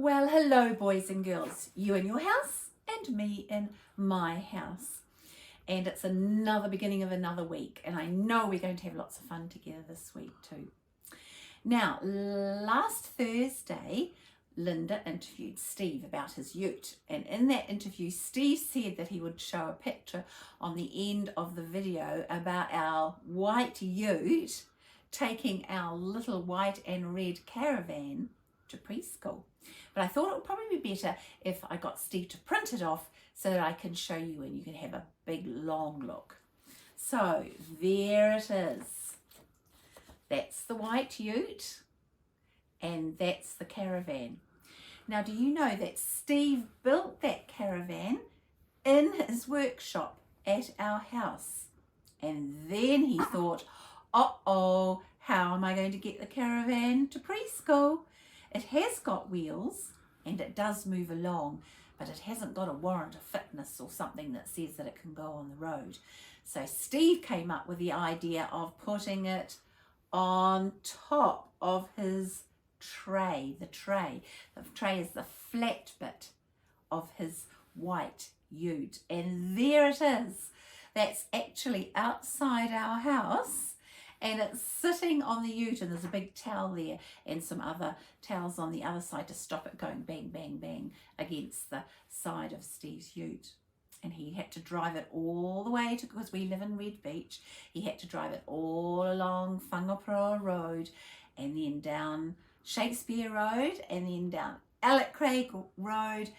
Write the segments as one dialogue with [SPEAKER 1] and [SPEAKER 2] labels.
[SPEAKER 1] Well, hello boys and girls, you in your house and me in my house. And it's another beginning of another week, and I know we're going to have lots of fun together this week too. Now, last Thursday, Lynda interviewed Steve about his ute, and in that interview Steve said that he would show a picture on the end of the video about our white ute taking our little white and red caravan to preschool. But I thought it would probably be better if I got Steve to print it off so that I can show you and you can have a big long look. So there it is. That's the white ute and that's the caravan. Now, do you know that Steve built that caravan in his workshop at our house? And then he thought, uh-oh, how am I going to get the caravan to preschool? It has got wheels and it does move along, but it hasn't got a warrant of fitness or something that says that it can go on the road. So Steve came up with the idea of putting it on top of his tray. The tray is the flat bit of his white ute, and there it is. That's actually outside our house, and it's sitting on the ute, and there's a big towel there and some other towels on the other side to stop it going bang, bang, bang against the side of Steve's ute. And he had to drive it all the way to, because we live in Red Beach, he had to drive it all along Whangaparoa Road and then down Shakespeare Road and then down Alec Craig Road,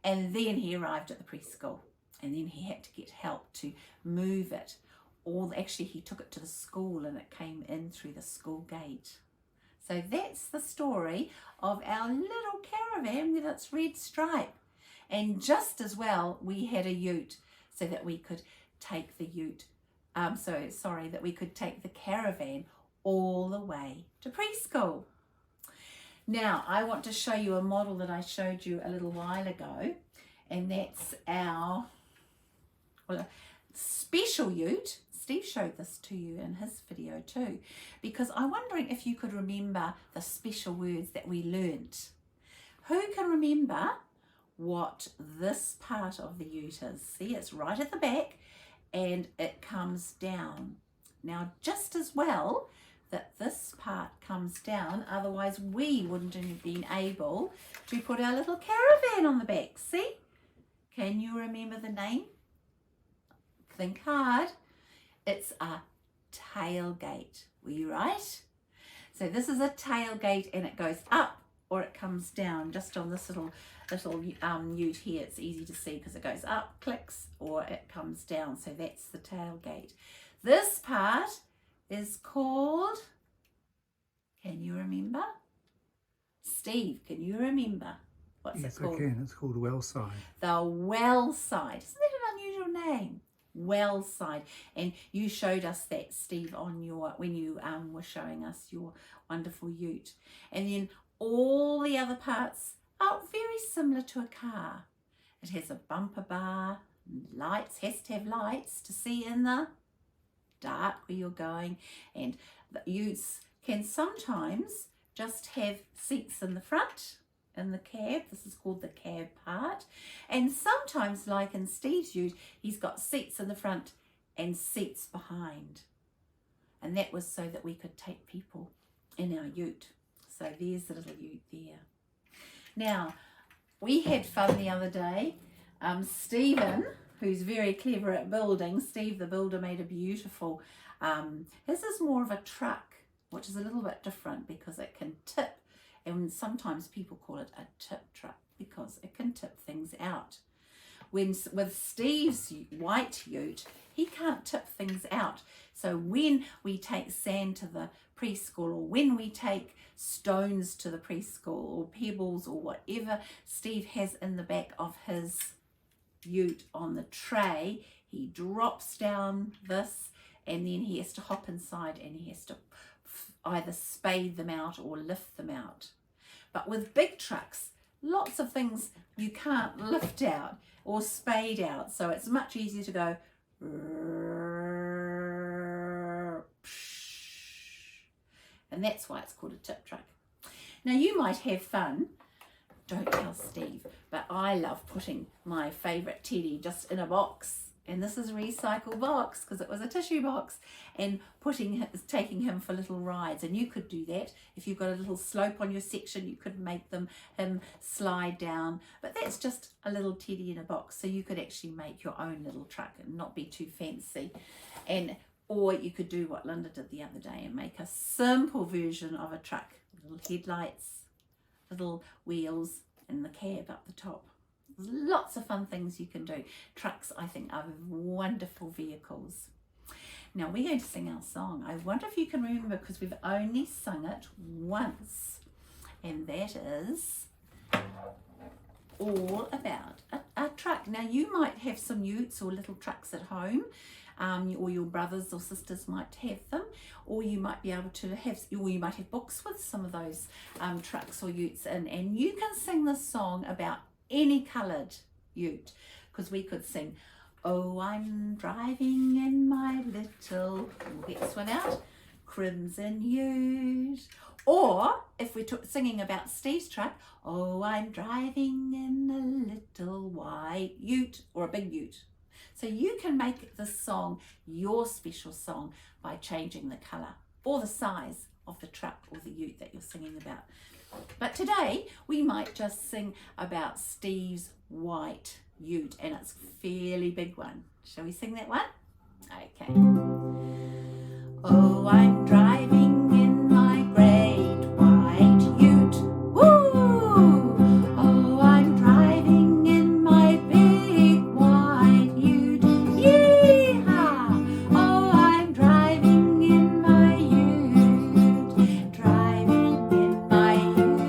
[SPEAKER 1] and then he arrived at the preschool, and then he had to get help to move it. Actually, he took it to the school and it came in through the school gate. So that's the story of our little caravan with its red stripe. And just as well, we had a ute so that we could take the that we could take the caravan all the way to preschool. Now, I want to show you a model that I showed you a little while ago, and that's our special ute. Steve showed this to you in his video too, because I'm wondering if you could remember the special words that we learnt. Who can remember what this part of the ute is? See, it's right at the back and it comes down. Now, just as well that this part comes down, otherwise we wouldn't have been able to put our little caravan on the back. See? Can you remember the name? Think hard. It's a tailgate. Were you right? So this is a tailgate, and it goes up or it comes down. Just on this little ute here, it's easy to see because it goes up, clicks, or it comes down. So that's the tailgate. This part is called, can you remember? Steve, can you remember? What's it called?
[SPEAKER 2] Yes, I can. It's called well side.
[SPEAKER 1] The well side. Isn't that an unusual name? Well side. And you showed us that, Steve, on when you were showing us your wonderful ute. And then all the other parts are very similar to a car. It has a bumper bar, lights, has to have lights to see in the dark where you're going, and the utes can sometimes just have seats in the front in the cab. This is called the cab part. And sometimes, like in Steve's ute, he's got seats in the front and seats behind, and that was so that we could take people in our ute. So there's the little ute there. Now, we had fun the other day. Stephen, who's very clever at building, Steve the builder, made a beautiful, this is more of a truck, which is a little bit different because it can tip, and sometimes people call it a tip truck because it can tip things out. With Steve's white ute, he can't tip things out. So when we take sand to the preschool, or when we take stones to the preschool, or pebbles, or whatever Steve has in the back of his ute on the tray, he drops down this, and then he has to hop inside and he has to either spade them out or lift them out. But with big trucks, lots of things you can't lift out or spade out, so it's much easier to go and that's why it's called a tip truck. Now, you might have fun don't tell Steve, but I love putting my favourite teddy just in a box. And this is a recycled box because it was a tissue box, and taking him for little rides. And you could do that if you've got a little slope on your section. You could make him slide down, but that's just a little teddy in a box, so you could actually make your own little truck and not be too fancy. Or you could do what Lynda did the other day and make a simple version of a truck: little headlights, little wheels, and the cab up the top. There's lots of fun things you can do. Trucks, I think, are wonderful vehicles. Now we're going to sing our song. I wonder if you can remember, because we've only sung it once, and that is all about a truck. Now you might have some utes or little trucks at home, or your brothers or sisters might have them, or you might be able to have, or you might have books with some of those trucks or utes in, and you can sing this song about any coloured ute, because we could sing, oh, I'm driving in my little, we'll get this one out, crimson ute. Or if we're singing about Steve's truck, oh, I'm driving in a little white ute, or a big ute. So you can make the song your special song by changing the colour or the size of the truck or the ute that you're singing about. But today we might just sing about Steve's white ute, and it's a fairly big one. Shall we sing that one? Okay. Oh, I'm driving in my great white ute. Woo! Oh, I'm driving in my big white ute. Yee-haw! Oh, I'm driving in my ute. Driving in my ute.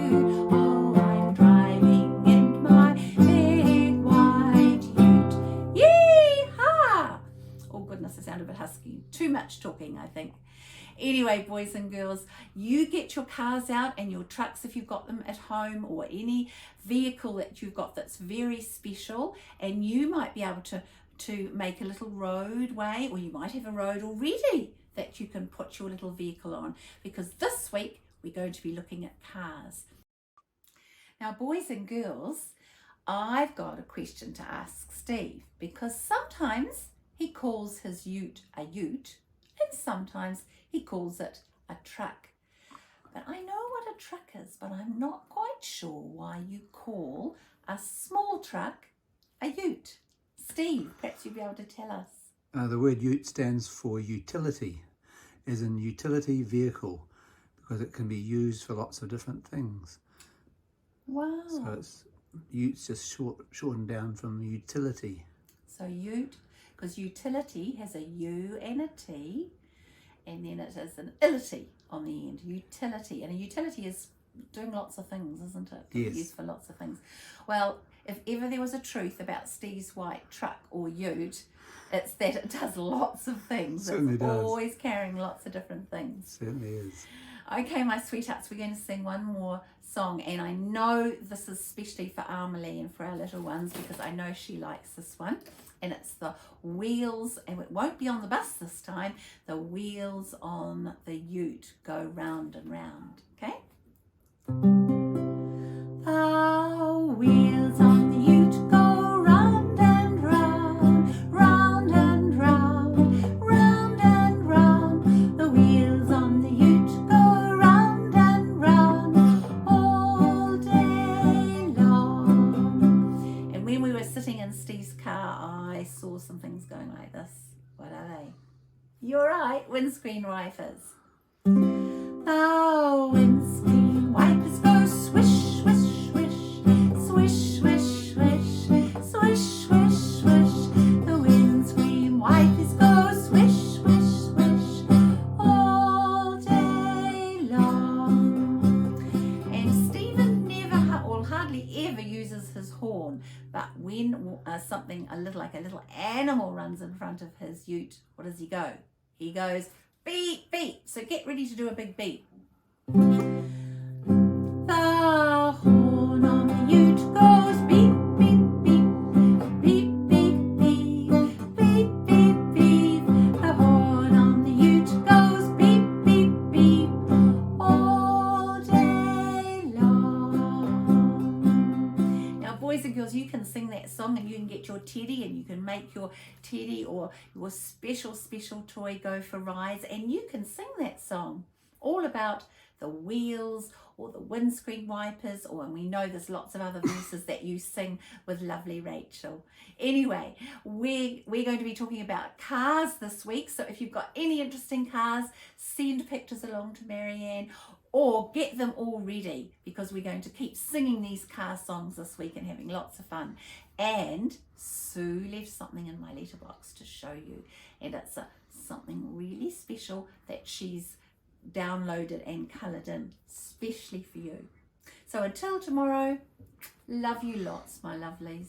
[SPEAKER 1] Oh, I'm driving in my big white ute. Yee-haw! Oh goodness, I sound a bit husky. Too much talking, I think. Anyway, boys and girls, you get your cars out and your trucks if you've got them at home, or any vehicle that you've got that's very special, and you might be able to make a little roadway, or you might have a road already that you can put your little vehicle on, because this week we're going to be looking at cars. Now, boys and girls, I've got a question to ask Steve, because sometimes he calls his ute a ute, and sometimes he calls it a truck. But I know what a truck is, but I'm not quite sure why you call a small truck a ute. Steve, perhaps you'll be able to tell us.
[SPEAKER 2] The word ute stands for utility, as in utility vehicle, because it can be used for lots of different things.
[SPEAKER 1] Wow.
[SPEAKER 2] So ute's just shortened down from utility.
[SPEAKER 1] So ute, because utility has a U and a T, and then it is an ility on the end. Utility. And a utility is doing lots of things, isn't it?
[SPEAKER 2] Yes.
[SPEAKER 1] Used for lots of things. Well, if ever there was a truth about Steve's white truck or ute, it's that it does lots of things.
[SPEAKER 2] Certainly does.
[SPEAKER 1] Always carrying lots of different things.
[SPEAKER 2] Certainly is.
[SPEAKER 1] Okay, my sweethearts, we're going to sing one more song, and I know this is especially for Amelie and for our little ones, because I know she likes this one. And it's the wheels, and it won't be on the bus this time, the wheels on the ute go round and round, okay? The wheels on the ute go round and round, round and round, round and round. The wheels on the ute go round and round all day long. And when we were sitting in Steve's car, I saw some things going like this. What are they? You're right, windscreen wipers. The windscreen wipers go swish, swish, swish, swish, swish, swish, swish, swish, swish. The windscreen wipers go swish, swish, swish all day long. And Stephen never, or hardly ever, uses his horn. But when something a little animal runs in front of his ute, what does he go? He goes beep, beep. So get ready to do a big beep. The horn on the ute goes beep, beep, beep, beep, beep, beep, beep, beep, beep. The horn on the ute goes beep, beep, beep all day long. boys and girls, you can sing that song and you can get your teddy and you can make your teddy or your special toy go for rides, and you can sing that song all about the wheels or the windscreen wipers, or, and we know there's lots of other verses that you sing with lovely Rachel. Anyway, we're going to be talking about cars this week, so if you've got any interesting cars, send pictures along to Marianne or get them all ready, because we're going to keep singing these car songs this week and having lots of fun. And Sue left something in my letterbox to show you, and it's something really special that she's downloaded and coloured in especially for you. So until tomorrow, love you lots, my lovelies.